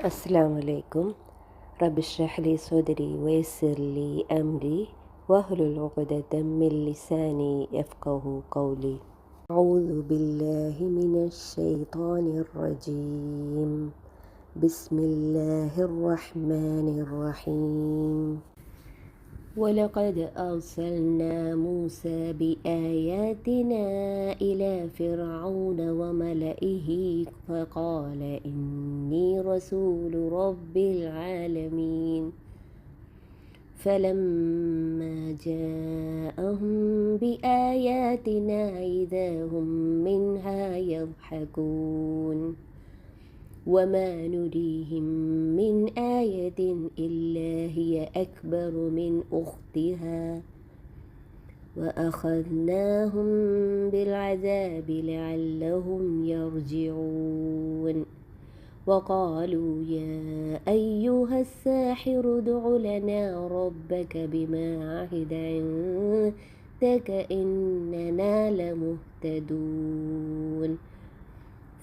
അസ്സലാമു അലൈക്കും. റബ്ബി ഇശ്റഹ് ലി സ്വദ്രി വയസ്സിർ ലി അംരി വഹ്ലുൽ ഉഖ്ദതം മിൻ ലിസാനി യഫ്ഖഹു ഖൗലി. അഊദു ബില്ലാഹി മിനശ് ശൈത്വാനിർ റജീം. ബിസ്മില്ലാഹിർ റഹ്മാനിർ റഹീം. ولقد أرسلنا موسى بآياتنا إلى فرعون وملئه فقال إني رسول رب العالمين فلما جاءهم بآياتنا إذا هم منها يضحكون وما نريهم من آية إلا هي أكبر من أختها وأخذناهم بالعذاب لعلهم يرجعون وقالوا يا أيها الساحر ادع لنا ربك بما عهد عندك إننا لمهتدون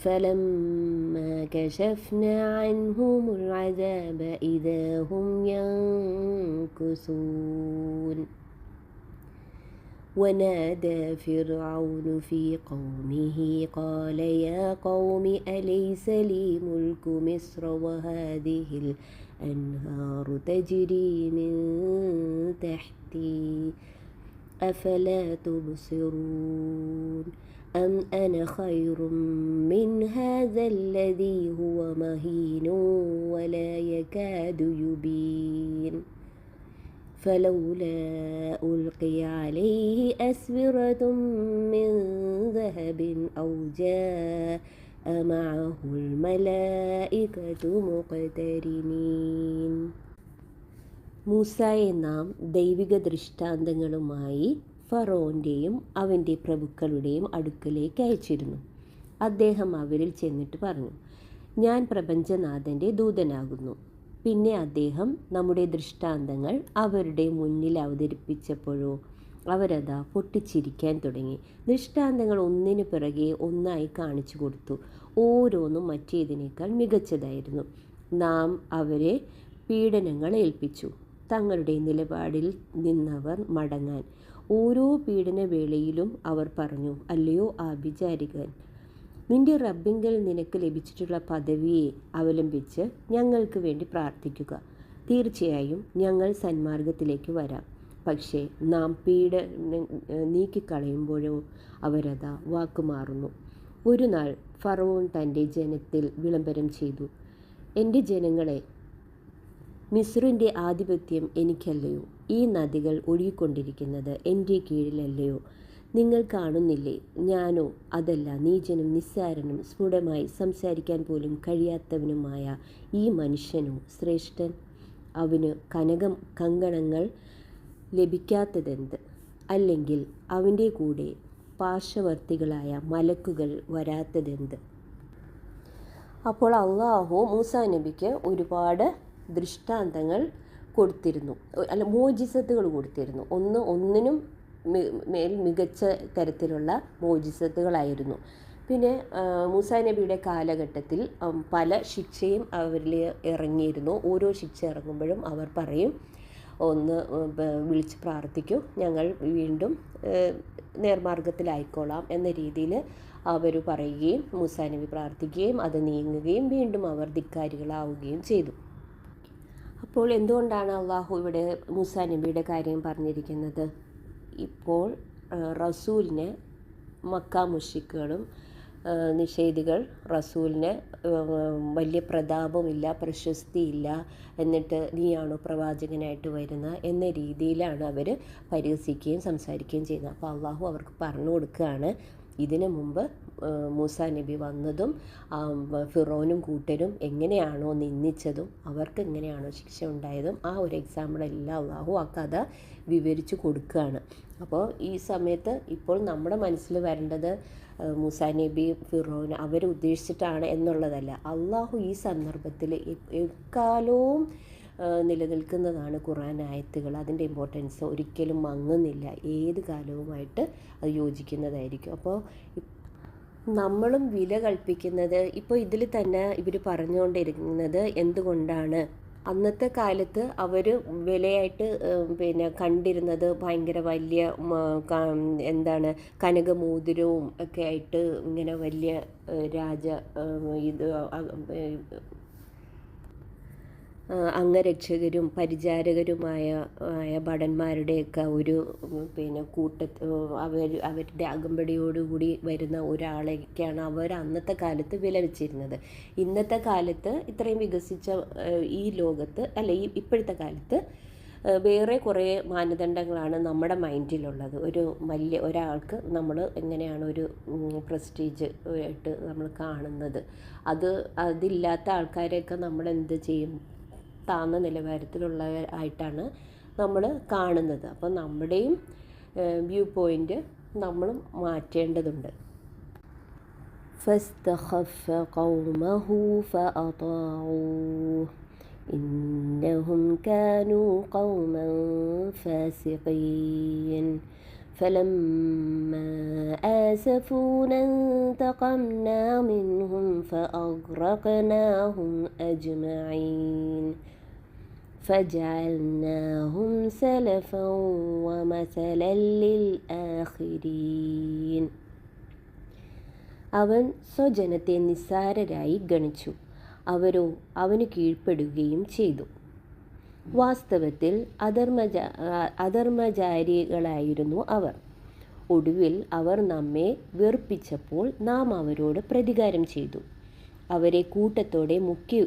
فلما كشفنا عنهم العذاب إذا هم ينكثون ونادى فرعون في قومه قال يا قوم أليس لي ملك مصر وهذه الأنهار تجري من تحتي أفلا تبصرون أم أنا خير من هذا الذي هو مهين ولا يكاد يبين فلولا ألقي عليه أسورة من ذهب أو جاء معه الملائكة مقترنين. മൂസായെ നാം ദൈവിക ദൃഷ്ടാന്തങ്ങളുമായി ഫറോൻ്റെയും അവൻ്റെ പ്രഭുക്കളുടെയും അടുക്കലേക്ക് അയച്ചിരുന്നു. അദ്ദേഹം അവരിൽ ചെന്നിട്ട് പറഞ്ഞു, ഞാൻ പ്രപഞ്ചനാഥൻ്റെ ദൂതനാകുന്നു. പിന്നെ അദ്ദേഹം നമ്മുടെ ദൃഷ്ടാന്തങ്ങൾ അവരുടെ മുന്നിൽ അവതരിപ്പിച്ചപ്പോഴോ അവരതാ പൊട്ടിച്ചിരിക്കാൻ തുടങ്ങി. ദൃഷ്ടാന്തങ്ങൾ ഒന്നിനു പിറകെ ഒന്നായി കാണിച്ചു കൊടുത്തു. ഓരോന്നും മറ്റേതിനേക്കാൾ മികച്ചതായിരുന്നു. നാം അവരെ പീഡനങ്ങൾ ഏൽപ്പിച്ചു. തങ്ങളുടെ നിലപാടിൽ നിന്നവർ മടങ്ങാൻ ഓരോ പീഡനവേളയിലും അവർ പറഞ്ഞു, അല്ലയോ ആഭിചാരികൻ, നിന്റെ റബ്ബിങ്കൽ നിനക്ക് ലഭിച്ചിട്ടുള്ള പദവിയെ അവലംബിച്ച് ഞങ്ങൾക്ക് വേണ്ടി പ്രാർത്ഥിക്കുക. തീർച്ചയായും ഞങ്ങൾ സന്മാർഗത്തിലേക്ക് വരാം. പക്ഷേ നാം നീക്കിക്കളയുമ്പോഴോ അവരതാ വാക്കുമാറുന്നു. ഒരു നാൾ ഫറവോൻ തൻ്റെ ജനത്തിൽ വിളംബരം ചെയ്തു, എൻ്റെ ജനങ്ങളെ, മിസ്രിൻ്റെ ആധിപത്യം എനിക്കല്ലയോ? ഈ നദികൾ ഒഴുകിക്കൊണ്ടിരിക്കുന്നത് എൻ്റെ കീഴിലല്ലയോ? നിങ്ങൾ കാണുന്നില്ലേ? ഞാനോ അതല്ല, നീചനും നിസ്സാരനും സ്ഫുടമായി സംസാരിക്കാൻ പോലും കഴിയാത്തവനുമായ ഈ മനുഷ്യനോ ശ്രേഷ്ഠൻ? അവന് കങ്കണങ്ങൾ ലഭിക്കാത്തതെന്ത്? അല്ലെങ്കിൽ അവൻ്റെ കൂടെ പാർശ്വവർത്തികളായ മലക്കുകൾ വരാത്തതെന്ത്? അപ്പോൾ അള്ളാഹു മൂസാ നബിക്ക് ഒരുപാട് ദൃഷ്ടാന്തങ്ങൾ കൊടുത്തിരുന്നു, മോജിസത്തുകൾ കൊടുത്തിരുന്നു. ഒന്നിനും മേൽ മികച്ച തരത്തിലുള്ള മോജിസത്തുകളായിരുന്നു. പിന്നെ മൂസാ നബിയുടെ കാലഘട്ടത്തിൽ പല ശിക്ഷയും അവരിൽ ഇറങ്ങിയിരുന്നു. ഓരോ ശിക്ഷ ഇറങ്ങുമ്പോഴും അവർ പറയും, ഒന്ന് വിളിച്ച് പ്രാർത്ഥിക്കൂ, ഞങ്ങൾ വീണ്ടും നേർമാർഗത്തിലായിക്കോളാം എന്ന രീതിയിൽ അവർ പറയുകയും മൂസാ നബി പ്രാർത്ഥിക്കുകയും അത് നീങ്ങുകയും വീണ്ടും അവർ ധിക്കാരികളാവുകയും ചെയ്തു. അപ്പോൾ എന്തുകൊണ്ടാണ് അള്ളാഹു ഇവിടെ മൂസാ നബിയുടെ കാര്യം പറഞ്ഞിരിക്കുന്നത്? ഇപ്പോൾ റസൂലിനെ മക്ക മുശ്രിക്കുകളും നിഷേധികൾ റസൂലിന് വലിയ പ്രതാപമില്ല, പ്രശസ്തിയില്ല, എന്നിട്ട് നീയാണോ പ്രവാചകനായിട്ട് വരുന്നത് എന്ന രീതിയിലാണ് അവർ പരിഹസിക്കുകയും സംസാരിക്കുകയും ചെയ്യുന്നത്. അപ്പോൾ അള്ളാഹു അവർക്ക് പറഞ്ഞു കൊടുക്കുകയാണ്, ഇതിനു മുമ്പ് മൂസാ നബി വന്നതും ഫിറോനും കൂട്ടരും എങ്ങനെയാണോ നിന്ദിച്ചതും അവർക്ക് എങ്ങനെയാണോ ശിക്ഷ ഉണ്ടായതും ആ ഒരു എക്സാമ്പിളെല്ലാം അള്ളാഹു ആ കഥ വിവരിച്ചു കൊടുക്കുകയാണ്. അപ്പോൾ ഈ സമയത്ത് ഇപ്പോൾ നമ്മുടെ മനസ്സിൽ വരേണ്ടത് മൂസാ നബി ഫിറോൻ അവരുദ്ദേശിച്ചിട്ടാണ് എന്നുള്ളതല്ല. അള്ളാഹു ഈ സന്ദർഭത്തിൽ എക്കാലവും നിലനിൽക്കുന്നതാണ് ഖുർആൻ ആയത്തുകൾ. അതിൻ്റെ ഇമ്പോർട്ടൻസ് ഒരിക്കലും മങ്ങുന്നില്ല, ഏത് കാലവുമായിട്ട് അത് യോജിക്കുന്നതായിരിക്കും. അപ്പോൾ നമ്മളും വില കൽപ്പിക്കുന്നത് ഇപ്പോൾ ഇതിൽ തന്നെ ഇവർ പറഞ്ഞുകൊണ്ടിരിക്കുന്നത് എന്തുകൊണ്ടാണ് അന്നത്തെ കാലത്ത് അവർ വിലയായിട്ട് കണ്ടിരുന്നത് ഭയങ്കര വലിയ എന്താണ് കനകമോതിരവും ഒക്കെ ആയിട്ട് ഇങ്ങനെ വലിയ രാജ ഇത് അംഗരക്ഷകരും പരിചാരകരുമായ ഭടന്മാരുടെയൊക്കെ ഒരു അവരുടെ അകമ്പടിയോടുകൂടി വരുന്ന ഒരാളെയൊക്കെയാണ് അവർ അന്നത്തെ കാലത്ത് വില വെച്ചിരുന്നത്. ഇന്നത്തെ കാലത്ത് ഇത്രയും വികസിച്ച ഈ ലോകത്ത് ഇപ്പോഴത്തെ കാലത്ത് വേറെ കുറേ മാനദണ്ഡങ്ങളാണ് നമ്മുടെ മൈൻഡിലുള്ളത്. ഒരു വലിയ ഒരാൾക്ക് നമ്മൾ എങ്ങനെയാണ് ഒരു പ്രസ്റ്റീജ് ആയിട്ട് നമ്മൾ കാണുന്നത്, അതില്ലാത്ത ആൾക്കാരെയൊക്കെ നമ്മൾ എന്ത് ചെയ്യും, താഴ്ന്ന നിലവാരത്തിലുള്ളവരായിട്ടാണ് നമ്മൾ കാണുന്നത്. അപ്പം നമ്മുടെയും വ്യൂ പോയിൻ്റ് നമ്മളും മാറ്റേണ്ടതുണ്ട്. فاستخف قومه فأطاعوه إنهم كانوا قوما فاسقين فلما آسفونا انتقمنا منهم فأغرقناهم أجمعين فجعلناهم سلفا ومثلا للآخرين. അവൻ സ്വജനത്തെ നിസ്സാരരായി ഗണിച്ചു, അവരോ അവന് കീഴ്പ്പെടുകയും ചെയ്തു. വാസ്തവത്തിൽ അധർമ്മചാരികളായിരുന്നു അവർ. ഒടുവിൽ അവർ നമ്മെ വെറുപ്പിച്ചപ്പോൾ നാം അവരോട് പ്രതികാരം ചെയ്തു. അവരെ കൂട്ടത്തോടെ മുക്കി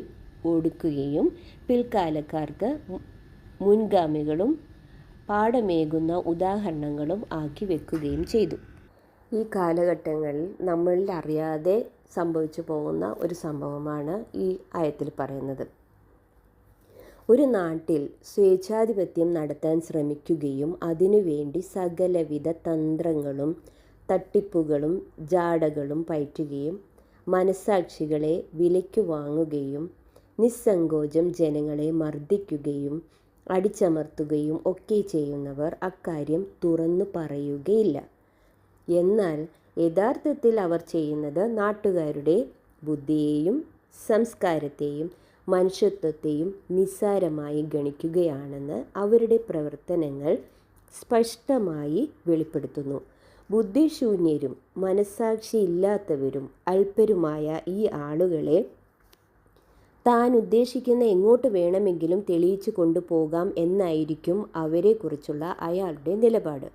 ഒടുക്കുകയും പിൽക്കാലക്കാർക്ക് മുൻഗാമികളും പാഠമേകുന്ന ഉദാഹരണങ്ങളും ആക്കി വെക്കുകയും ചെയ്തു. ഈ കാലഘട്ടങ്ങളിൽ നമ്മളിൽ അറിയാതെ സംഭവിച്ചു പോകുന്ന ഒരു സംഭവമാണ് ഈ ആയത്തിൽ പറയുന്നത്. ഒരു നാട്ടിൽ സ്വേച്ഛാധിപത്യം നടത്താൻ ശ്രമിക്കുകയും അതിനുവേണ്ടി സകലവിധ തന്ത്രങ്ങളും തട്ടിപ്പുകളും ജാടകളും പയറ്റുകയും മനസ്സാക്ഷികളെ വിലയ്ക്ക് വാങ്ങുകയും നിസ്സങ്കോചം ജനങ്ങളെ മർദ്ദിക്കുകയും അടിച്ചമർത്തുകയും ഒക്കെ ചെയ്യുന്നവർ അക്കാര്യം തുറന്നു പറയുകയില്ല. എന്നാൽ യഥാർത്ഥത്തിൽ അവർ ചെയ്യുന്നത് നാട്ടുകാരുടെ ബുദ്ധിയെയും സംസ്കാരത്തെയും മനുഷ്യത്വത്തെയും നിസ്സാരമായി ഗണിക്കുകയാണെന്ന് അവരുടെ പ്രവർത്തനങ്ങൾ സ്പഷ്ടമായി വെളിപ്പെടുത്തുന്നു. ബുദ്ധിശൂന്യരും മനസ്സാക്ഷിയില്ലാത്തവരും അല്പരുമായ ഈ ആളുകളെ താൻ ഉദ്ദേശിക്കുന്ന എങ്ങോട്ട് വേണമെങ്കിലും തെളിയിച്ചു കൊണ്ടുപോകാം എന്നായിരിക്കും അവരെക്കുറിച്ചുള്ള അയാളുടെ നിലപാട്.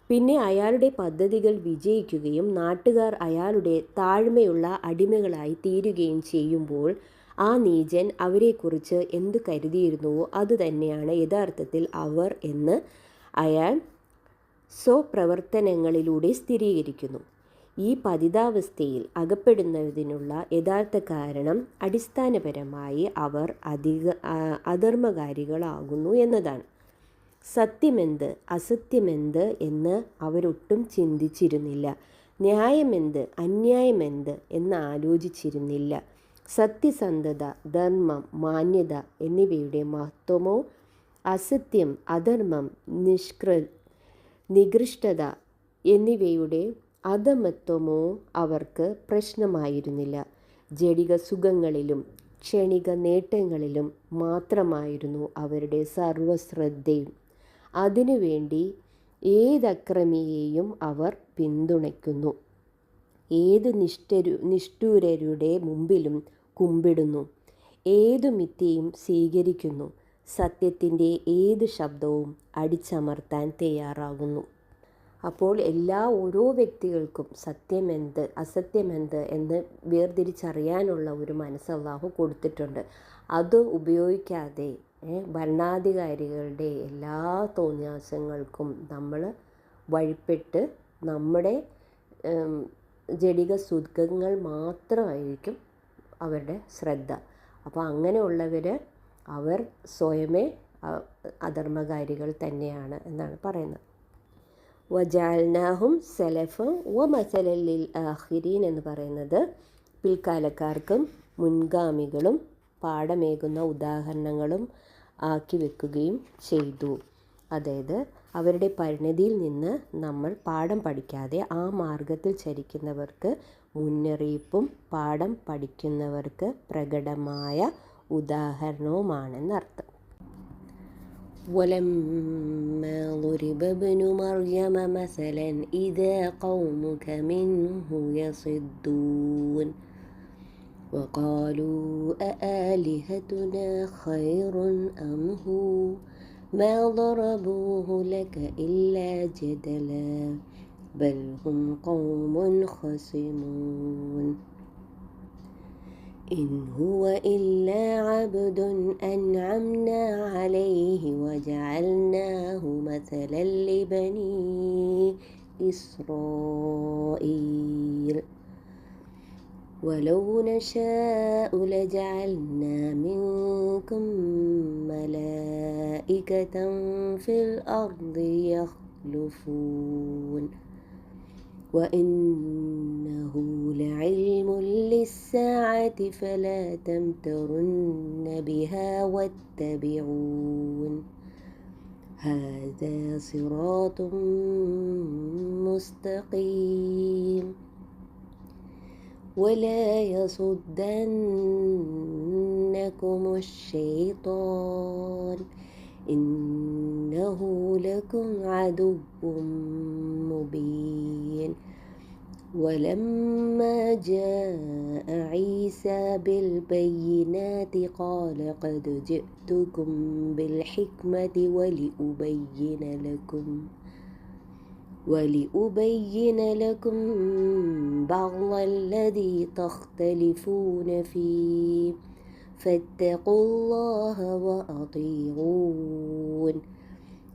പിന്നെ അയാളുടെ പദ്ധതികൾ വിജയിക്കുകയും നാട്ടുകാർ അയാളുടെ താഴ്മയുള്ള അടിമകളായി തീരുകയും ചെയ്യുമ്പോൾ ആ നീചൻ അവരെക്കുറിച്ച് എന്തു കരുതിയിരുന്നുവോ അതുതന്നെയാണ് യഥാർത്ഥത്തിൽ അവർ എന്ന് അയാൾ സ്വപ്രവർത്തനങ്ങളിലൂടെ സ്ഥിരീകരിക്കുന്നു. ഈ പതിതാവസ്ഥയിൽ അകപ്പെടുന്നതിനുള്ള യഥാർത്ഥ കാരണം അടിസ്ഥാനപരമായി അവർ അധർമ്മകാരികളാകുന്നു എന്നതാണ്. സത്യമെന്ത് അസത്യമെന്ത് എന്ന് അവരൊട്ടും ചിന്തിച്ചിരുന്നില്ല. ന്യായമെന്ത് അന്യായമെന്ത് എന്ന് ആലോചിച്ചിരുന്നില്ല. സത്യസന്ധത, ധർമ്മം, മാന്യത എന്നിവയുടെ മഹത്വമോ അസത്യം, അധർമ്മം, നികൃഷ്ടത എന്നിവയുടെ അധമത്വമോ അവർക്ക് പ്രശ്നമായിരുന്നില്ല. ജഡിക സുഖങ്ങളിലും ക്ഷണിക നേട്ടങ്ങളിലും മാത്രമായിരുന്നു അവരുടെ സർവശ്രദ്ധയും. അതിനുവേണ്ടി ഏതക്രമിയെയും അവർ പിന്തുണയ്ക്കുന്നു, ഏത് നിഷ്ഠൂരരുടെ മുമ്പിലും കുമ്പിടുന്നു, ഏതു മിഥ്യയും സ്വീകരിക്കുന്നു, സത്യത്തിൻ്റെ ഏത് ശബ്ദവും അടിച്ചമർത്താൻ തയ്യാറാകുന്നു. അപ്പോൾ ഓരോ വ്യക്തികൾക്കും സത്യമെന്ത് അസത്യമെന്ത് എന്ന് വേർതിരിച്ചറിയാനുള്ള ഒരു മനസ്സ് അല്ലാഹു കൊടുത്തിട്ടുണ്ട്. അത് ഉപയോഗിക്കാതെ ഭരണാധികാരികളുടെ എല്ലാ തോന്നിയാസങ്ങൾക്കും നമ്മൾ വഴിപ്പെട്ട് നമ്മുടെ ജഡിക സുഖങ്ങൾ മാത്രമായിരിക്കും അവരുടെ ശ്രദ്ധ. അപ്പോൾ അങ്ങനെയുള്ളവർ അവർ സ്വയമേ അധർമ്മകാരികൾ തന്നെയാണ് എന്നാണ് പറയുന്നത്. വജഅൽനാഹും സലഫൻ വമസലൻ ലിൽ ആഖിരീൻ എന്ന് പറയുന്നത് പിൽക്കാലക്കാർക്കും മുൻഗാമികളും പാഠമേകുന്ന ഉദാഹരണങ്ങളും ആക്കി വെക്കുകയും ചെയ്തു. അതായത് അവരുടെ പരിണതിയിൽ നിന്ന് നമ്മൾ പാഠം പഠിക്കാതെ ആ മാർഗത്തിൽ ചരിക്കുന്നവർക്ക് മുന്നറിയിപ്പും പാഠം പഠിക്കുന്നവർക്ക് പ്രകടമായ ഉദാഹരണവുമാണെന്നർത്ഥം. ولما ضرب ابن مريم مثلا إذا قومك منه يصدون وقالوا أآلهتنا خير أم هو ما ضربوه لك إلا جدلا بل هم قوم خصمون إن هو إلا عبد أنعمنا عليه وجعلناه مثلا لبني إسرائيل ولو نشاء لجعلنا منكم ملائكة في الأرض يخلفون وإنه لعلم للساعة فلا تمترن بها واتبعون هذا صراط مستقيم ولا يصدنكم الشيطان إنه لكم عدو مبين ولما جاء عيسى بالبينات قال قد جئتكم بالحكمة ولأبين لكم بعض الذي تختلفون فيه فاتقوا الله وأطيعون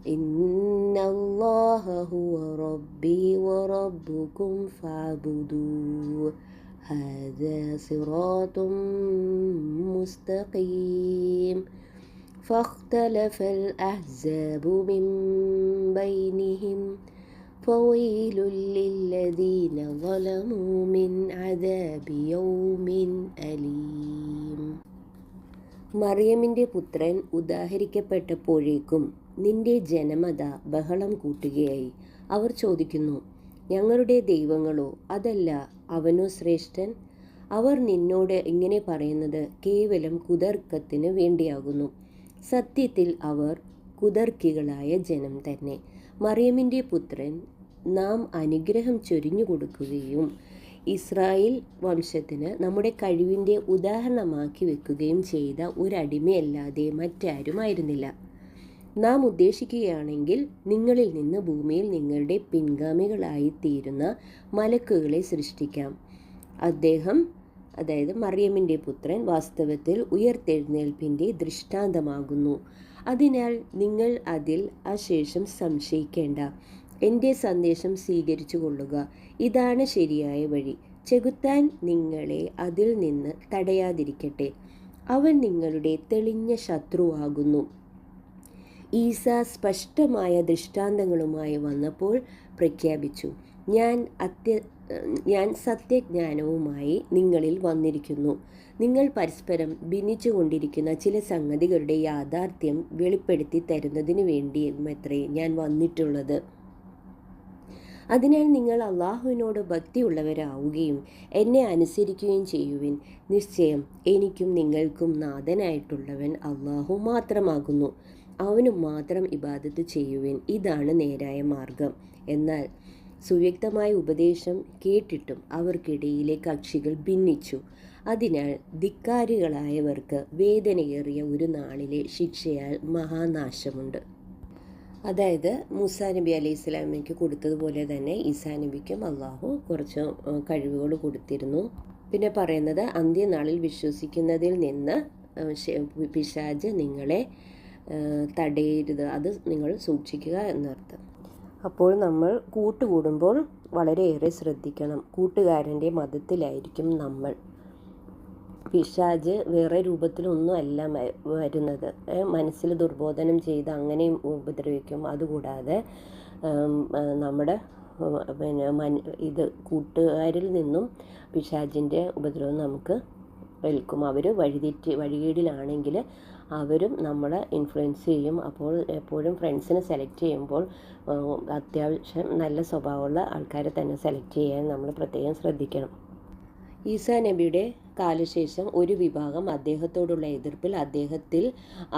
إن الله هو ربي وربكم فاعبدوه هذا صراط مستقيم فاختلف الأحزاب من بينهم فويل للذين ظلموا من عذاب يوم أليم. മറിയമിൻ്റെ പുത്രൻ ഉദാഹരിക്കപ്പെട്ടപ്പോഴേക്കും നിന്റെ ജനമത ബഹളം കൂട്ടുകയായി. അവർ ചോദിക്കുന്നു, ഞങ്ങളുടെ ദൈവങ്ങളോ അതല്ല അവനോ ശ്രേഷ്ഠൻ? അവർ നിന്നോട് ഇങ്ങനെ പറയുന്നത് കേവലം കുതർക്കത്തിന് വേണ്ടിയാകുന്നു. സത്യത്തിൽ അവർ കുതർക്കികളായ ജനം തന്നെ. മറിയമിൻ്റെ പുത്രൻ നാം അനുഗ്രഹം ചൊരിഞ്ഞു കൊടുക്കുകയും ഇസ്രായേൽ വംശത്തിന് നമ്മുടെ കഴിവിൻ്റെ ഉദാഹരണമാക്കി വെക്കുകയും ചെയ്ത ഒരടിമയല്ലാതെ മറ്റാരുമായിരുന്നില്ല. നാം ഉദ്ദേശിക്കുകയാണെങ്കിൽ നിങ്ങളിൽ നിന്ന് ഭൂമിയിൽ നിങ്ങളുടെ പിൻഗാമികളായിത്തീരുന്ന മലക്കുകളെ സൃഷ്ടിക്കാം. അദ്ദേഹം, അതായത് മറിയമിൻ്റെ പുത്രൻ, വാസ്തവത്തിൽ ഉയർത്തെഴുന്നേൽപ്പിൻ്റെ ദൃഷ്ടാന്തമാകുന്നു. അതിനാൽ നിങ്ങൾ അതിൽ അശേഷം സംശയിക്കേണ്ട. എൻ്റെ സന്ദേശം സ്വീകരിച്ചു കൊള്ളുക. ഇതാണ് ശരിയായ വഴി. ചെകുത്താൻ നിങ്ങളെ അതിൽ നിന്ന് തടയാതിരിക്കട്ടെ. അവൻ നിങ്ങളുടെ തെളിഞ്ഞ ശത്രുവാകുന്നു. ഈസ സ്പഷ്ടമായ ദൃഷ്ടാന്തങ്ങളുമായി വന്നപ്പോൾ പ്രഖ്യാപിച്ചു, ഞാൻ സത്യജ്ഞാനവുമായി നിങ്ങളിൽ വന്നിരിക്കുന്നു. നിങ്ങൾ പരസ്പരം ഭിന്നിച്ചുകൊണ്ടിരിക്കുന്ന ചില സംഗതികളുടെ യാഥാർത്ഥ്യം വെളിപ്പെടുത്തി തരുന്നതിനു വേണ്ടിയുമത്രേ ഞാൻ വന്നിട്ടുള്ളത്. അതിനാൽ നിങ്ങൾ അള്ളാഹുവിനോട് ഭക്തിയുള്ളവരാവുകയും എന്നെ അനുസരിക്കുകയും ചെയ്യുവിൻ. നിശ്ചയം എനിക്കും നിങ്ങൾക്കും നാഥനായിട്ടുള്ളവൻ അള്ളാഹു മാത്രമാകുന്നു. അവനു മാത്രം ഇബാദത്ത് ചെയ്യുവിൻ. ഇതാണ് നേരായ മാർഗം. എന്നാൽ സുവ്യക്തമായ ഉപദേശം കേട്ടിട്ടും അവർക്കിടയിലെ കക്ഷികൾ ഭിന്നിച്ചു. അതിനാൽ ധിക്കാരികളായവർക്ക് വേദനയേറിയ ഒരു നാളിലെ ശിക്ഷയാൽ മഹാനാശമുണ്ട്. അതായത് മൂസാ നബി അലൈഹി സ്വലാമിക്ക് കൊടുത്തതുപോലെ തന്നെ ഈസാ നബിക്കും അള്ളാഹു കുറച്ച് കഴിവുകൾ കൊടുത്തിരുന്നു. പിന്നെ പറയുന്നത്, അന്ത്യനാളിൽ വിശ്വസിക്കുന്നതിൽ നിന്ന് പിശാച് നിങ്ങളെ തടയരുത്, അത് നിങ്ങൾ സൂക്ഷിക്കുക എന്നർത്ഥം. അപ്പോൾ നമ്മൾ കൂട്ടുകൂടുമ്പോൾ വളരെയേറെ ശ്രദ്ധിക്കണം. കൂട്ടുകാരൻ്റെ മതത്തിലായിരിക്കും നമ്മൾ. പിശാച് വേറെ രൂപത്തിലൊന്നും അല്ല വരുന്നത്. മനസ്സിൽ ദുർബോധനം ചെയ്ത് അങ്ങനെയും ഉപദ്രവിക്കും. അതുകൂടാതെ നമ്മുടെ കൂട്ടുകാരിൽ നിന്നും പിശാചിൻ്റെ ഉപദ്രവം നമുക്ക് വിൽക്കും. അവർ വഴികേടിലാണെങ്കിൽ അവരും നമ്മളെ ഇൻഫ്ലുവൻസ് ചെയ്യും. അപ്പോൾ എപ്പോഴും ഫ്രണ്ട്സിനെ സെലക്ട് ചെയ്യുമ്പോൾ അത്യാവശ്യം നല്ല സ്വഭാവമുള്ള ആൾക്കാരെ തന്നെ സെലക്ട് ചെയ്യാൻ നമ്മൾ പ്രത്യേകം ശ്രദ്ധിക്കണം. ഈസാ നബിയുടെ കാലശേഷം ഒരു വിഭാഗം അദ്ദേഹത്തോടുള്ള എതിർപ്പിൽ അദ്ദേഹത്തിൽ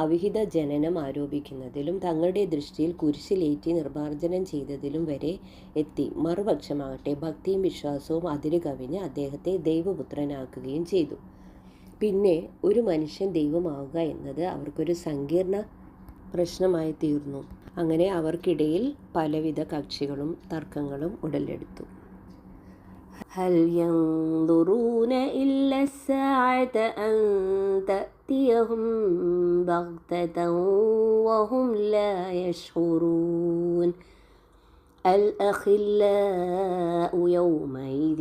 അവിഹിത ജനനം ആരോപിക്കുന്നതിലും തങ്ങളുടെ ദൃഷ്ടിയിൽ കുരിശിലേറ്റി നിർമ്മാർജ്ജനം ചെയ്തതിലും വരെ എത്തി. മറുപക്ഷമാകട്ടെ ഭക്തിയും വിശ്വാസവും അതിര് കവിഞ്ഞ് അദ്ദേഹത്തെ ദൈവപുത്രനാക്കുകയും ചെയ്തു. പിന്നെ ഒരു മനുഷ്യൻ ദൈവമാവുക എന്നത് അവർക്കൊരു സങ്കീർണ പ്രശ്നമായി തീർന്നു. അങ്ങനെ അവർക്കിടയിൽ പലവിധ കക്ഷികളും തർക്കങ്ങളും ഉടലെടുത്തു. هل ينظرون إلا الساعة أن تأتيهم بغتة وهم لا يشعرون الأخلاء يومئذ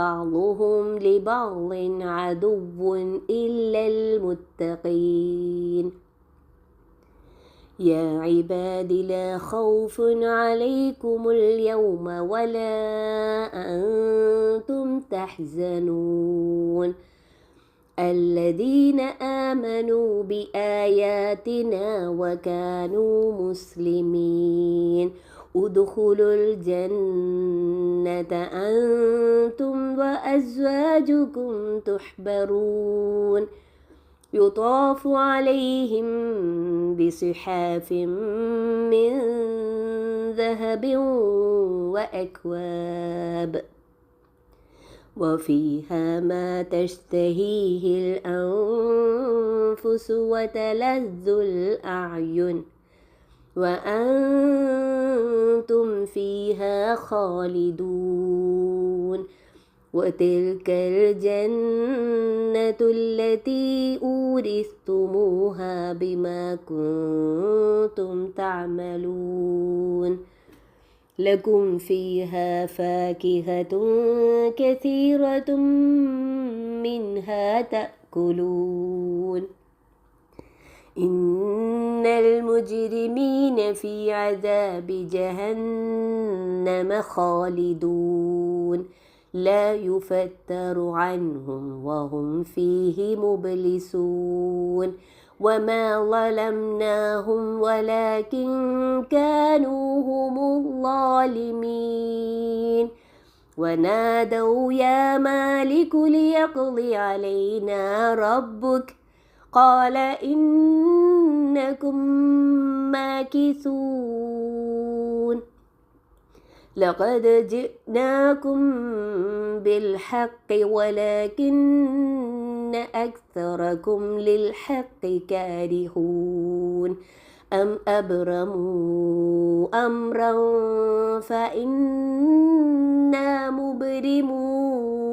بعضهم لبعض عدو إلا المتقين يا عباد لا خوف عليكم اليوم ولا أنتم تحزنون الذين آمنوا بآياتنا وكانوا مسلمين ادخلوا الجنة أنتم وأزواجكم تحبرون يطاف عليهم بصحاف من ذهب وأكواب وفيها ما تشتهيه الأنفس وتلذ الأعين وأنتم فيها خالدون وتلك الجنة التي أورثتموها بما كنتم تعملون لكم فيها فاكهة كثيرة منها تأكلون إن المجرمين في عذاب جهنم خالدون لا يفتر عنهم وهم فيه مبلسون وما ظلمناهم ولكن كانوا هم الظالمين ونادوا يا مالك ليقض علينا ربك قال إنكم ماكثون لقد جئناكم بالحق ولكن أكثركم للحق كارهون أم أبرموا أمرا فإنا مبرمون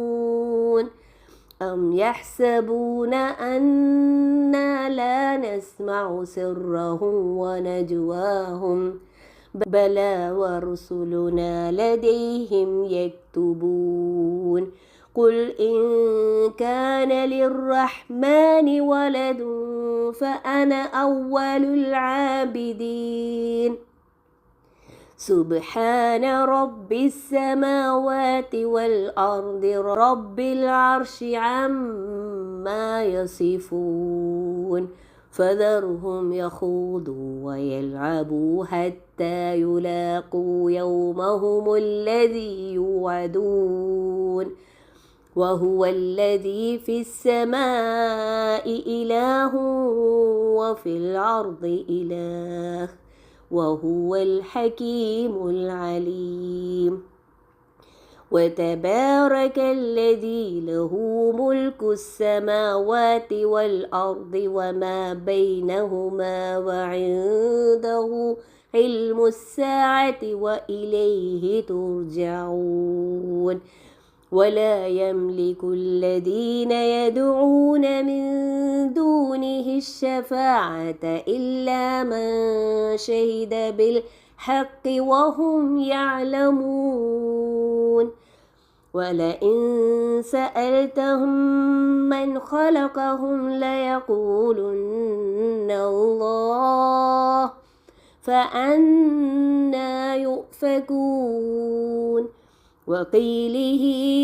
أم يحسبون أنا لا نسمع سرهم ونجواهم بلى ورسلنا لديهم يكتبون قل إن كان للرحمن ولد فأنا أول العابدين سبحان رب السماوات والأرض رب العرش عما يصفون فذرهم يخوضوا ويلعبوا حتى يلاقوا يومهم الذي يوعدون وهو الذي في السماء إله وفي الأرض إله وهو الحكيم العليم وتبارك الذي له ملك السماوات والأرض وما بينهما وعنده علم الساعة وإليه ترجعون ولا يملك الذين يدعون من دونه الشفاعة إلا من شهد بالحق وهم يعلمون ولئن سألتهم من خلقهم ليقولن الله فأنى يؤفكون وقيله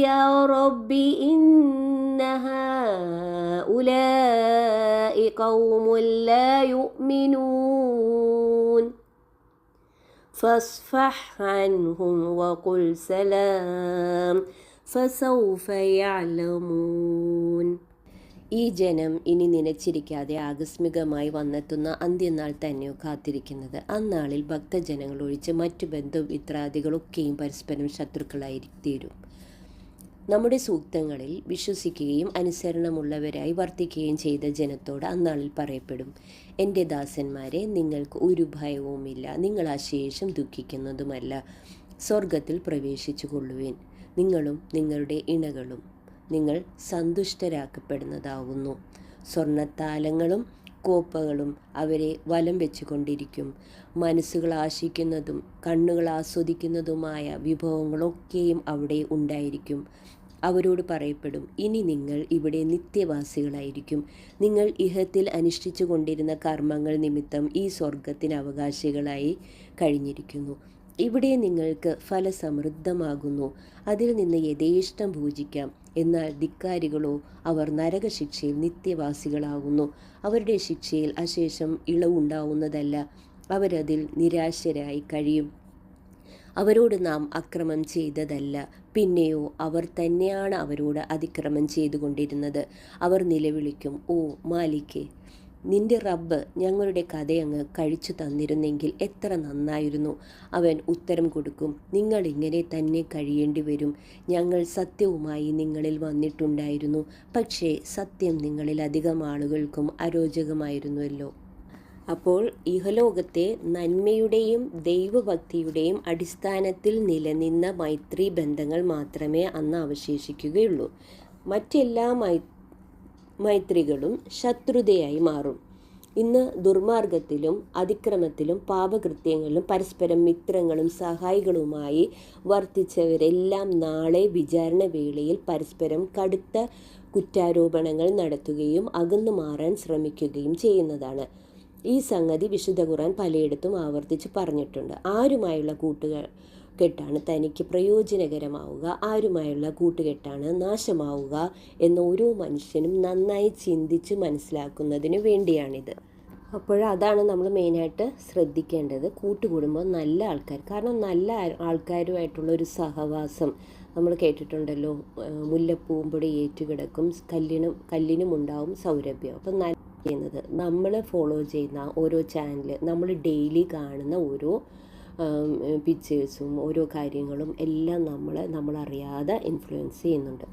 يا رب إن هؤلاء قوم لا يؤمنون فاصفح عنهم وقل سلام فسوف يعلمون. ഈ ജനം ഇനി നനച്ചിരിക്കാതെ ആകസ്മികമായി വന്നെത്തുന്ന അന്ത്യനാൾ തന്നെയോ കാത്തിരിക്കുന്നത്. അന്നാളിൽ ഭക്തജനങ്ങൾ ഒഴിച്ച് മറ്റു ബന്ധുമിത്രാദികളൊക്കെയും പരസ്പരം ശത്രുക്കളായി തീരും. നമ്മുടെ സൂക്തങ്ങളിൽ വിശ്വസിക്കുകയും അനുസരണമുള്ളവരായി വർത്തിക്കുകയും ചെയ്ത ജനത്തോട് അന്നാളിൽ പറയപ്പെടും, എൻ്റെ ദാസന്മാരെ, നിങ്ങൾക്ക് ഒരു ഭയവുമില്ല, നിങ്ങൾ അശേഷം ദുഃഖിക്കുന്നതുമല്ല, സ്വർഗത്തിൽ പ്രവേശിച്ചു കൊള്ളുവിൻ, നിങ്ങളും നിങ്ങളുടെ ഇണകളും നിങ്ങൾ സന്തുഷ്ടരാക്കപ്പെടുന്നതാവുന്നു. സ്വർണ്ണത്താലങ്ങളും കോപ്പകളും അവരെ വലം വെച്ചുകൊണ്ടിരിക്കും. മനസ്സുകൾ ആശിക്കുന്നതും കണ്ണുകൾ ആസ്വദിക്കുന്നതുമായ വിഭവങ്ങളൊക്കെയും അവിടെ ഉണ്ടായിരിക്കും. അവരോട് പറയപ്പെടും, ഇനി നിങ്ങൾ ഇവിടെ നിത്യവാസികളായിരിക്കും. നിങ്ങൾ ഇഹത്തിൽ അനുഷ്ഠിച്ചു കൊണ്ടിരുന്ന കർമ്മങ്ങൾ നിമിത്തം ഈ സ്വർഗത്തിന് അവകാശികളായി കഴിഞ്ഞിരിക്കുന്നു. ഇവിടെ നിങ്ങൾക്ക് ഫലസമൃദ്ധമാകുന്നു, അതിൽ നിന്ന് യഥേഷ്ടം ഭൂജിക്കാം. എന്നാൽ ധിക്കാരികളോ, അവർ നരകശിക്ഷയിൽ നിത്യവാസികളാകുന്നു. അവരുടെ ശിക്ഷയിൽ അശേഷം ഇളവുണ്ടാവുന്നതല്ല, അവരതിൽ നിരാശരായി കഴിയും. അവരോട് നാം അക്രമം ചെയ്തതല്ല, പിന്നെയോ അവർ തന്നെയാണ് അവരോട് അതിക്രമം ചെയ്തുകൊണ്ടിരുന്നത്. അവർ നിലവിളിക്കും, ഓ മാലിക്കേ, നിന്റെ റബ്ബ് ഞങ്ങളുടെ കഥയങ്ങ് കഴിച്ചു തന്നിരുന്നെങ്കിൽ എത്ര നന്നായിരുന്നു. അവൻ ഉത്തരം കൊടുക്കും, നിങ്ങൾ ഇങ്ങനെ തന്നെ കഴിയേണ്ടി വരും. ഞങ്ങൾ സത്യവുമായി നിങ്ങളിൽ വന്നിട്ടുണ്ടായിരുന്നു, പക്ഷേ സത്യം നിങ്ങളിൽ അധികം ആളുകൾക്കും അരോചകമായിരുന്നുവല്ലോ. അപ്പോൾ ഇഹലോകത്തെ നന്മയുടെയും ദൈവഭക്തിയുടെയും അടിസ്ഥാനത്തിൽ നിലനിന്ന മൈത്രി ബന്ധങ്ങൾ മാത്രമേ അന്ന് അവശേഷിക്കുകയുള്ളൂ. മറ്റെല്ലാ മൈത്രികളും ശത്രുതയായി മാറും. ഇന്ന് ദുർമാർഗത്തിലും അതിക്രമത്തിലും പാപകൃത്യങ്ങളിലും പരസ്പരം മിത്രങ്ങളും സഹായികളുമായി വർത്തിച്ചവരെല്ലാം നാളെ വിചാരണ വേളയിൽ പരസ്പരം കടുത്ത കുറ്റാരോപണങ്ങൾ നടത്തുകയും അകന്നു മാറാൻ ശ്രമിക്കുകയും ചെയ്യുന്നതാണ്. ഈ സംഗതി വിശുദ്ധ ഖുർആൻ പലയിടത്തും ആവർത്തിച്ച് പറഞ്ഞിട്ടുണ്ട്. ആരുമായുള്ള കൂട്ടുകെട്ടാണ് തനിക്ക് പ്രയോജനകരമാവുക, ആരുമായുള്ള കൂട്ടുകെട്ടാണ് നാശമാവുക എന്ന് ഓരോ മനുഷ്യനും നന്നായി ചിന്തിച്ച് മനസ്സിലാക്കുന്നതിന് വേണ്ടിയാണിത്. അതാണ് നമ്മൾ മെയിനായിട്ട് ശ്രദ്ധിക്കേണ്ടത്. കൂട്ടുകൂടുമ്പോൾ നല്ല ആൾക്കാർ, കാരണം നല്ല ആൾക്കാരുമായിട്ടുള്ള ഒരു സഹവാസം നമ്മൾ കേട്ടിട്ടുണ്ടല്ലോ, മുല്ലപ്പൂമ്പൊടി ഏറ്റുകിടക്കും കല്ലിനും ഉണ്ടാവും സൗരഭ്യം. അപ്പം ചെയ്യുന്നത് നമ്മൾ ഫോളോ ചെയ്യുന്ന ഓരോ ചാനൽ, നമ്മൾ ഡെയിലി കാണുന്ന ഓരോ പിക്ചേഴ്സും ഓരോ കാര്യങ്ങളും എല്ലാം നമ്മളറിയാതെ ഇൻഫ്ലുവൻസ് ചെയ്യുന്നുണ്ട്.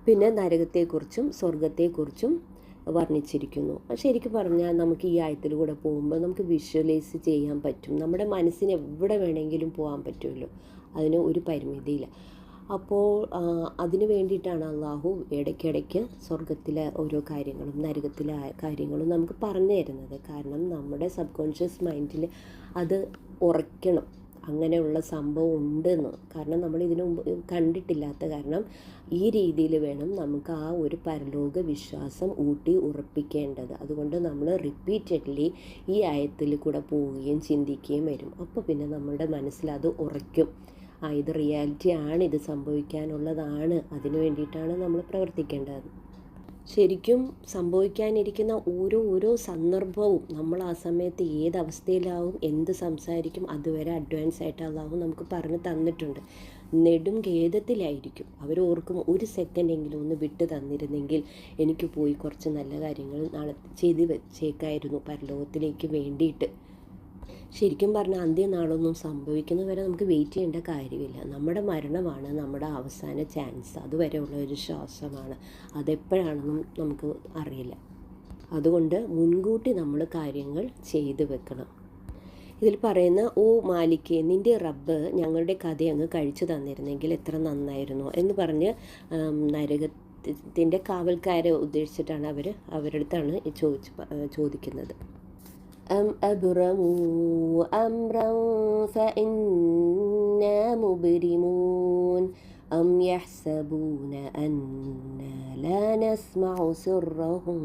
പിന്നെ നരകത്തെക്കുറിച്ചും സ്വർഗത്തെക്കുറിച്ചും വർണ്ണിച്ചിരിക്കുന്നു. ശരിക്കും പറഞ്ഞാൽ നമുക്ക് ഈ ആയത്തിലൂടെ പോകുമ്പോൾ നമുക്ക് വിഷ്വലൈസ് ചെയ്യാൻ പറ്റും. നമ്മുടെ മനസ്സിന് എവിടെ വേണമെങ്കിലും പോകാൻ പറ്റുമല്ലോ, അതിന് ഒരു പരിമിതിയില്ല. അപ്പോൾ അതിന് വേണ്ടിയിട്ടാണ് അള്ളാഹു ഇടയ്ക്കിടയ്ക്ക് സ്വർഗത്തിലെ ഓരോ കാര്യങ്ങളും നരകത്തിലെ കാര്യങ്ങളും നമുക്ക് പറഞ്ഞു തരുന്നത്. കാരണം നമ്മുടെ സബ് കോൺഷ്യസ് മൈൻഡിൽ അത് ഉറയ്ക്കണം, അങ്ങനെയുള്ള സംഭവം ഉണ്ടെന്ന്. കാരണം നമ്മൾ ഇതിനു മുമ്പ് കണ്ടിട്ടില്ലാത്ത കാരണം ഈ രീതിയിൽ വേണം നമുക്ക് ആ ഒരു പരലോക വിശ്വാസം ഊട്ടി ഉറപ്പിക്കേണ്ടത്. അതുകൊണ്ട് നമ്മൾ റിപ്പീറ്റഡ്ലി ഈ ആയത്തിൽ കൂടെ പോവുകയും ചിന്തിക്കുകയും വരും. അപ്പോൾ പിന്നെ നമ്മുടെ മനസ്സിലത് ഉറയ്ക്കും, ഇത് റിയാലിറ്റി ആണ്, ഇത് സംഭവിക്കാനുള്ളതാണ്, അതിനു വേണ്ടിയിട്ടാണ് നമ്മൾ പ്രവർത്തിക്കേണ്ടത്. ശരിക്കും സംഭവിക്കാനിരിക്കുന്ന ഓരോ സന്ദർഭവും നമ്മൾ ആ സമയത്ത് ഏതവസ്ഥയിലാവും, എന്ത് സംസാരിക്കും, അതുവരെ അഡ്വാൻസ് ആയിട്ട് അള്ളാഹു നമുക്ക് പറഞ്ഞു തന്നിട്ടുണ്ട്. നെടും ഖേദത്തിലായിരിക്കും അവരോർക്കും, ഒരു സെക്കൻഡെങ്കിലും ഒന്ന് വിട്ട് തന്നിരുന്നെങ്കിൽ എനിക്ക് പോയി കുറച്ച് നല്ല കാര്യങ്ങൾ ചെയ്ത് വെച്ചേക്കായിരുന്നു പരലോകത്തിലേക്ക് വേണ്ടിയിട്ട്. ശരിക്കും പറഞ്ഞാൽ അന്ത്യനാളൊന്നും സംഭവിക്കുന്നവരെ നമുക്ക് വെയിറ്റ് ചെയ്യേണ്ട കാര്യമില്ല. നമ്മുടെ മരണമാണ് നമ്മുടെ അവസാന ചാൻസ്, അതുവരെയുള്ള ഒരു ശ്വാസമാണ്. അതെപ്പോഴാണെന്നും നമുക്ക് അറിയില്ല. അതുകൊണ്ട് മുൻകൂട്ടി നമ്മൾ കാര്യങ്ങൾ ചെയ്തു വെക്കണം. ഇതിൽ പറയുന്ന, ഓ മാലിക്കേ, നിൻ്റെ റബ്ബ് ഞങ്ങളുടെ കഥ അങ്ങ് കഴിച്ചു തന്നിരുന്നെങ്കിൽ എത്ര നന്നായിരുന്നു എന്ന് പറഞ്ഞ് നരകത്തിൻ്റെ കാവൽക്കാരെ ഉദ്ദേശിച്ചിട്ടാണ് അവരുടെ അടുത്താണ് ചോദിക്കുന്നത്. أم أبرموا أمرا فإنا مبرمون أم يحسبون أنا لا نسمع سرهم.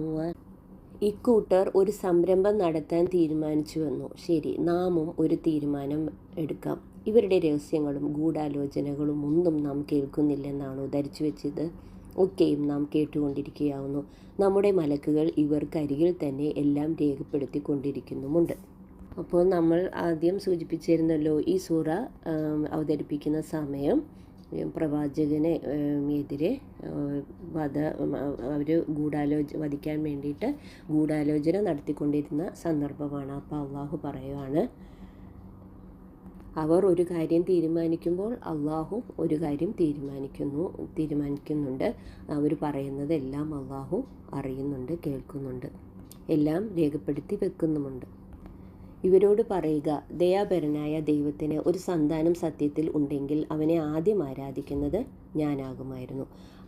ഇക്കൂട്ടർ ഒരു സംരംഭം നടത്താൻ തീരുമാനിച്ചു വന്നു. ശരി, നാമും ഒരു തീരുമാനം എടുക്കാം. ഇവരുടെ രഹസ്യങ്ങളും ഗൂഢാലോചനകളും ഒന്നും നാം കേൾക്കുന്നില്ലെന്നാണോ ധരിച്ചു വെച്ചത്? ഒക്കെയും നാം കേട്ടുകൊണ്ടിരിക്കുകയാവുന്നു. നമ്മുടെ മലക്കുകൾ ഇവർക്കരികിൽ തന്നെ എല്ലാം രേഖപ്പെടുത്തിക്കൊണ്ടിരിക്കുന്നുമുണ്ട്. അപ്പോൾ നമ്മൾ ആദ്യം സൂചിപ്പിച്ചിരുന്നല്ലോ, ഈ സൂറ അവതരിപ്പിക്കുന്ന സമയം പ്രവാചകനെ എതിരെ അവർ വധിക്കാൻ വേണ്ടിയിട്ട് ഗൂഢാലോചന നടത്തിക്കൊണ്ടിരുന്ന സന്ദർഭമാണ്. അപ്പോൾ അള്ളാഹു പറയുവാണ്, അവർ ഒരു കാര്യം തീരുമാനിക്കുമ്പോൾ അള്ളാഹു ഒരു കാര്യം തീരുമാനിക്കുന്നുണ്ട്. അവർ പറയുന്നതെല്ലാം അള്ളാഹു അറിയുന്നുണ്ട്, കേൾക്കുന്നുണ്ട്, എല്ലാം രേഖപ്പെടുത്തി വെക്കുന്നുമുണ്ട്. ഇവരോട് പറയുക, ദയാപരനായ ദൈവത്തിന് ഒരു സന്താനം സത്യത്തിൽ ഉണ്ടെങ്കിൽ അവനെ ആദ്യം ആരാധിക്കുന്നത് ഞാനാകുമായിരുന്നു.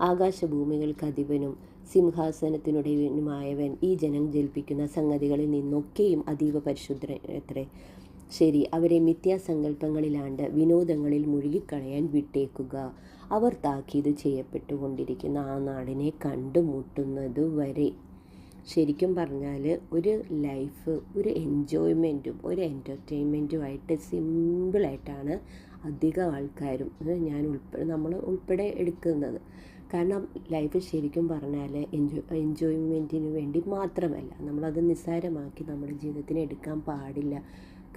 ആകാശഭൂമികൾക്ക് അധിപനും സിംഹാസനത്തിനുടയവനുമായവൻ ഈ ജനം ജൽപ്പിക്കുന്ന സംഗതികളിൽ നിന്നൊക്കെയും അതീവ പരിശുദ്ധനത്രേ. ശരി, അവരെ മിഥ്യാസങ്കല്പങ്ങളിലാണ്ട് വിനോദങ്ങളിൽ മുഴുകിക്കളയാൻ വിട്ടേക്കുക. അവർ താക്കീത് ചെയ്യപ്പെട്ടുകൊണ്ടിരിക്കുന്ന ആ നാടിനെ കണ്ടുമുട്ടുന്നതുവരെ. ശരിക്കും പറഞ്ഞാൽ ഒരു ലൈഫ് ഒരു എൻജോയ്മെൻറ്റും ഒരു എൻ്റർടൈൻമെൻറ്റുമായിട്ട് സിമ്പിളായിട്ടാണ് അധികം ആൾക്കാരും നമ്മൾ ഉൾപ്പെടെ എടുക്കുന്നത്. കാരണം ലൈഫ് ശരിക്കും പറഞ്ഞാൽ എൻജോയ്മെൻറ്റിന് വേണ്ടി മാത്രമല്ല. നമ്മളത് നിസ്സാരമാക്കി നമ്മുടെ ജീവിതത്തിന് എടുക്കാൻ പാടില്ല.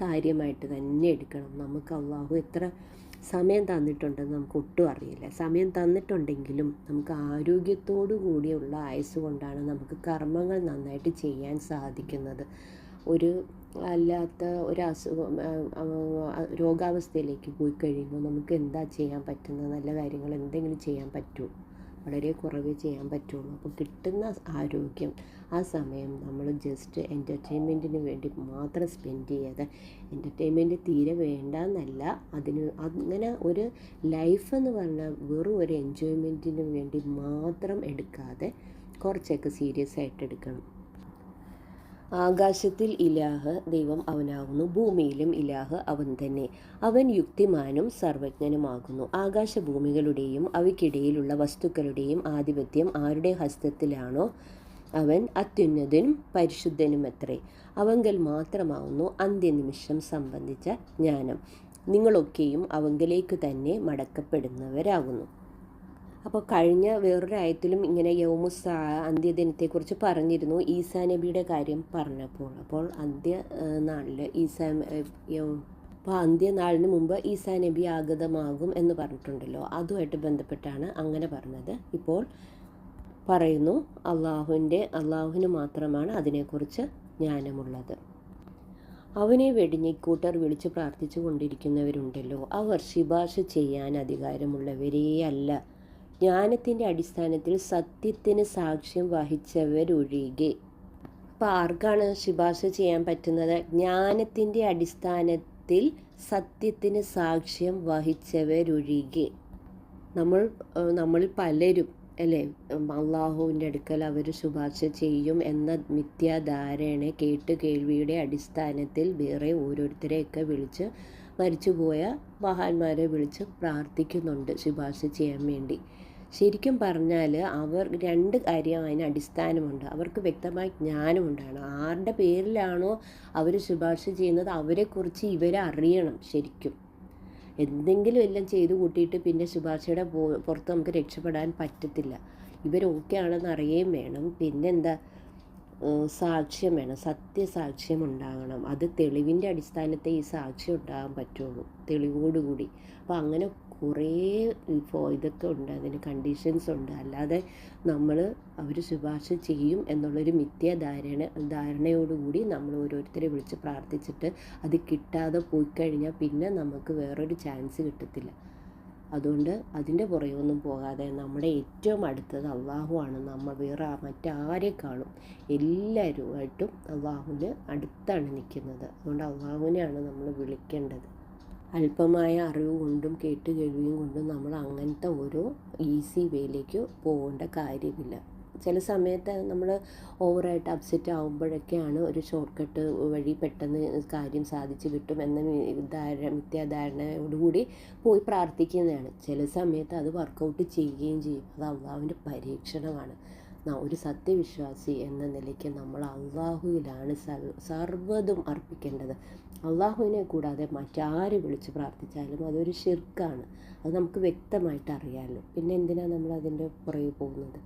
കാര്യമായിട്ട് തന്നെ എടുക്കണം. നമുക്ക് അള്ളാഹു എത്ര സമയം തന്നിട്ടുണ്ടെന്ന് നമുക്ക് ഒട്ടും അറിയില്ല. സമയം തന്നിട്ടുണ്ടെങ്കിലും നമുക്ക് ആരോഗ്യത്തോടു കൂടിയുള്ള ആയുസ് കൊണ്ടാണ് നമുക്ക് കർമ്മങ്ങൾ നന്നായിട്ട് ചെയ്യാൻ സാധിക്കുന്നത്. അല്ലാത്ത ഒരു രോഗാവസ്ഥയിലേക്ക് പോയി കഴിയുമ്പോൾ നമുക്ക് എന്താ ചെയ്യാൻ പറ്റുന്നത്? നല്ല കാര്യങ്ങൾ എന്തെങ്കിലും ചെയ്യാൻ പറ്റുമോ? വളരെ കുറവേ ചെയ്യാൻ പറ്റുള്ളൂ. അപ്പോൾ കിട്ടുന്ന ആരോഗ്യം, ആ സമയം നമ്മൾ ജസ്റ്റ് എൻ്റർടൈൻമെൻറ്റിന് വേണ്ടി മാത്രം സ്പെൻഡ് ചെയ്യാതെ, എൻ്റർടൈൻമെൻറ്റ് തീരെ വേണ്ടെന്നല്ല, അങ്ങനെ ഒരു ലൈഫ് എന്ന് പറഞ്ഞാൽ വെറും ഒരു എൻജോയ്മെൻറ്റിന് വേണ്ടി മാത്രം എടുക്കാതെ കുറച്ചൊക്കെ സീരിയസ് ആയിട്ട് എടുക്കണം. ആകാശത്തിൽ ഇലാഹ് ദൈവം അവനാകുന്നു, ഭൂമിയിലും ഇലാഹ് അവൻ തന്നെ. അവൻ യുക്തിമാനും സർവജ്ഞനുമാകുന്നു. ആകാശഭൂമികളുടെയും അവയ്ക്കിടയിലുള്ള വസ്തുക്കളുടെയും ആധിപത്യം ആരുടെ ഹസ്തത്തിലാണോ അവൻ അത്യുന്നതനും പരിശുദ്ധനുമത്രേ. അവങ്കൽ മാത്രമാവുന്നു അന്ത്യനിമിഷം സംബന്ധിച്ച ജ്ഞാനം. നിങ്ങളൊക്കെയും അവങ്കലേക്ക് തന്നെ മടക്കപ്പെടുന്നവരാകുന്നു. അപ്പോൾ കഴിഞ്ഞ വേറൊരു ആയത്തിലും ഇങ്ങനെ യൗമുസ്സാ അന്ത്യദിനത്തെക്കുറിച്ച് പറഞ്ഞിരുന്നു, ഈസാ നബിയുടെ കാര്യം പറഞ്ഞപ്പോൾ. അപ്പോൾ അന്ത്യനാളിന് മുമ്പ് ഈസാ നബി ആഗതമാകും എന്ന് പറഞ്ഞിട്ടുണ്ടല്ലോ, അതുമായിട്ട് ബന്ധപ്പെട്ടാണ് അങ്ങനെ പറഞ്ഞത്. ഇപ്പോൾ പറയുന്നു, അള്ളാഹുവിന് മാത്രമാണ് അതിനെക്കുറിച്ച് ജ്ഞാനമുള്ളത്. അവനെ വെടിഞ്ഞ് ഇക്കൂട്ടർ വിളിച്ച് പ്രാർത്ഥിച്ചു കൊണ്ടിരിക്കുന്നവരുണ്ടല്ലോ, അവർ ശുപാർശ ചെയ്യാൻ അധികാരമുള്ളവരേ അല്ല, ജ്ഞാനത്തിൻ്റെ അടിസ്ഥാനത്തിൽ സത്യത്തിന് സാക്ഷ്യം വഹിച്ചവരൊഴികെ. അപ്പോൾ ആർക്കാണ് ശുപാർശ ചെയ്യാൻ പറ്റുന്നത്? ജ്ഞാനത്തിൻ്റെ അടിസ്ഥാനത്തിൽ സത്യത്തിന് സാക്ഷ്യം വഹിച്ചവരൊഴികെ. നമ്മളിൽ പലരും അല്ലേ, അള്ളാഹുവിൻ്റെ അടുക്കൽ അവർ ശുപാർശ ചെയ്യും എന്ന മിഥ്യാധാരണ കേൾവിയുടെ അടിസ്ഥാനത്തിൽ വേറെ ഓരോരുത്തരെയൊക്കെ വിളിച്ച്, മരിച്ചുപോയ മഹാന്മാരെ വിളിച്ച് പ്രാർത്ഥിക്കുന്നുണ്ട് ശുപാർശ ചെയ്യാൻ വേണ്ടി. ശരിക്കും പറഞ്ഞാൽ അവർ രണ്ട് കാര്യം അതിന് അടിസ്ഥാനമുണ്ട്. അവർക്ക് വ്യക്തമായ ജ്ഞാനമുണ്ടാണ്. ആരുടെ പേരിലാണോ അവർ ശുപാർശ ചെയ്യുന്നത് അവരെക്കുറിച്ച് ഇവരെ അറിയണം. ശരിക്കും എന്തെങ്കിലും എല്ലാം ചെയ്തു കൂട്ടിയിട്ട് പിന്നെ ശുപാർശയുടെ പുറത്ത് നമുക്ക് രക്ഷപ്പെടാൻ പറ്റത്തില്ല. ഇവരൊക്കെ ആണെന്ന് അറിയുകയും വേണം. പിന്നെന്താ, സാക്ഷ്യം വേണം, സത്യസാക്ഷ്യം ഉണ്ടാകണം. അത് തെളിവിൻ്റെ അടിസ്ഥാനത്തെ ഈ സാക്ഷ്യം ഉണ്ടാകാൻ പറ്റുള്ളൂ, തെളിവോടുകൂടി. അപ്പോൾ അങ്ങനെ കുറേ ഇതൊക്കെ ഉണ്ട്, അതിന് കണ്ടീഷൻസ് ഉണ്ട്. അല്ലാതെ അവർ ശുപാർശ ചെയ്യും എന്നുള്ളൊരു ധാരണയോടുകൂടി നമ്മൾ ഓരോരുത്തരെ വിളിച്ച് പ്രാർത്ഥിച്ചിട്ട് അത് കിട്ടാതെ പോയി കഴിഞ്ഞാൽ പിന്നെ നമുക്ക് വേറൊരു ചാൻസ് കിട്ടത്തില്ല. അതുകൊണ്ട് അതിൻ്റെ പുറകെയൊന്നും പോകാതെ നമ്മുടെ ഏറ്റവും അടുത്തത് അള്ളാഹുവാണ്. നമ്മൾ വേറെ മറ്റാരെക്കാളും എല്ലാവരുമായിട്ടും അള്ളാഹുവിന് അടുത്താണ് നിൽക്കുന്നത്. അതുകൊണ്ട് അള്ളാഹുവിനെയാണ് നമ്മൾ വിളിക്കേണ്ടത്. അല്പമായ അറിവ് കൊണ്ടും കേൾവിയും കൊണ്ടും നമ്മൾ അങ്ങനത്തെ ഓരോ ഈസി വേയിലേക്ക് പോകേണ്ട കാര്യമില്ല. ചില സമയത്ത് നമ്മൾ ഓവറായിട്ട് അപ്സെറ്റ് ആകുമ്പോഴൊക്കെയാണ് ഒരു ഷോർട്ട് കട്ട് വഴി പെട്ടെന്ന് കാര്യം സാധിച്ചു കിട്ടും എന്ന മിഥ്യാധാരണയോടുകൂടി പോയി പ്രാർത്ഥിക്കുന്നതാണ്. ചില സമയത്ത് അത് വർക്കൗട്ട് ചെയ്യുകയും ചെയ്യും. അത് അള്ളാഹുവിൻ്റെ പരീക്ഷണമാണ്. ഒരു സത്യവിശ്വാസി എന്ന നിലയ്ക്ക് നമ്മൾ അള്ളാഹുവിലാണ് സർവ്വതും അർപ്പിക്കേണ്ടത്. അള്ളാഹുവിനെ കൂടാതെ മറ്റാര് വിളിച്ച് പ്രാർത്ഥിച്ചാലും അതൊരു ഷിർക്കാണ്. അത് നമുക്ക് വ്യക്തമായിട്ട് അറിയാമല്ലോ. പിന്നെ എന്തിനാണ് നമ്മൾ അതിൻ്റെ പുറകെ പോകുന്നത്?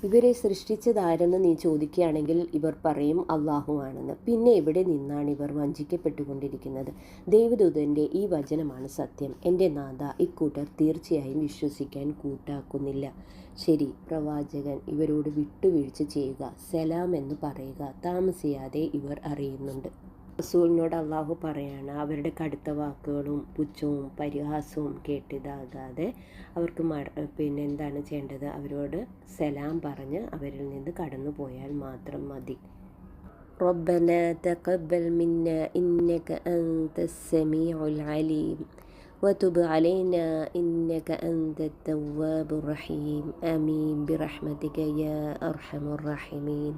ഇവരെ സൃഷ്ടിച്ചതാരെന്ന് നീ ചോദിക്കുകയാണെങ്കിൽ ഇവർ പറയും അള്ളാഹു ആണെന്ന്. പിന്നെ എവിടെ നിന്നാണ് ഇവർ വഞ്ചിക്കപ്പെട്ടുകൊണ്ടിരിക്കുന്നത്? ദൈവദൂതൻ്റെ ഈ വചനമാണ് സത്യം. എൻ്റെ നാഥ, ഇക്കൂട്ടർ തീർച്ചയായും വിശ്വസിക്കാൻ കൂട്ടാക്കുന്നില്ല. ശരി, പ്രവാചകൻ ഇവരോട് വിട്ടുവീഴ്ച ചെയ്യുക, സലാം എന്ന് പറയുക. താമസിയാതെ ഇവർ അറിയുന്നുണ്ട്. റസൂലിനോട് അള്ളാഹു പറയാണ്, അവരുടെ കടുത്ത വാക്കുകളും പുച്ഛവും പരിഹാസവും കേട്ടിതാകാതെ അവർക്ക് എന്താണ് ചെയ്യേണ്ടത്? അവരോട് സലാം പറഞ്ഞ് അവരിൽ നിന്ന് കടന്നു പോയാൽ മാത്രം മതി. റബ്ബന തഖബ്ബൽ മിന്ന ഇന്നക അൻതസ് സമീഉൽ അലീം വതുബ് അലൈനാ ഇന്നക അൻതത് തവ്വാബുർ റഹീം ആമീൻ ബിറഹ്മതിക യാ അർഹമർ റഹീമീൻ.